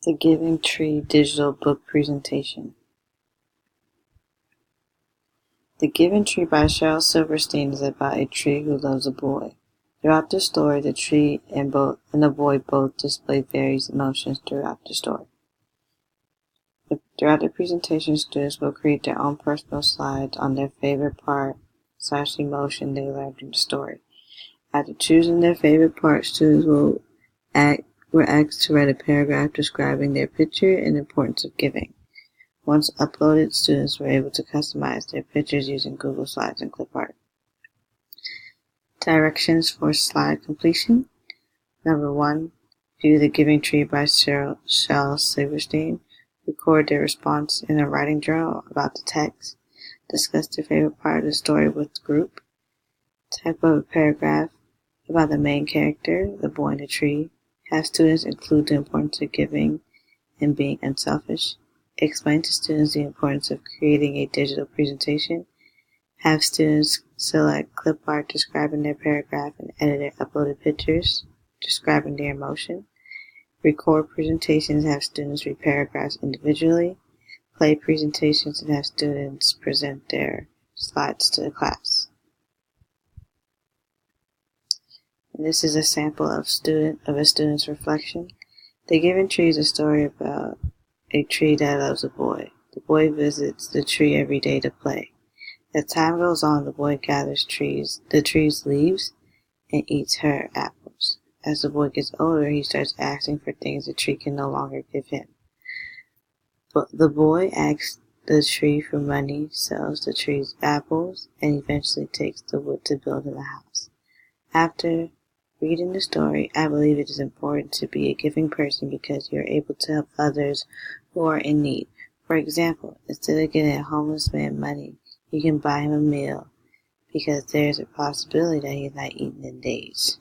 The Giving Tree digital book presentation. The Giving Tree by Cheryl Silverstein is about a tree who loves a boy. Throughout the story, the tree and the boy both display various emotions throughout the story. Throughout the presentation, students will create their own personal slides on their favorite part/emotion they learned in the story. After choosing their favorite part, students were asked to write a paragraph describing their picture and the importance of giving. Once uploaded, students were able to customize their pictures using Google Slides and Clipart. Directions for slide completion. Number 1. View The Giving Tree by Cheryl Silverstein. Record their response in a writing journal about the text. Discuss their favorite part of the story with the group. Type up a paragraph about the main character, the boy in the tree. Have students include the importance of giving and being unselfish. Explain to students the importance of creating a digital presentation. Have students select clip art describing their paragraph and edit their uploaded pictures describing their emotion. Record presentations, have students read paragraphs individually. Play presentations and have students present their slides to the class. And this is a sample of a student's reflection. The Giving Tree is a story about a tree that loves a boy. The boy visits the tree every day to play. As time goes on, the boy gathers the tree's leaves and eats her apples. As the boy gets older, he starts asking for things the tree can no longer give him. But the boy asks the tree for money, sells the tree's apples, and eventually takes the wood to build him a house. After reading the story, I believe it is important to be a giving person because you're able to help others who are in need. For example, instead of getting a homeless man money, you can buy him a meal because there's a possibility that he's not eaten in days.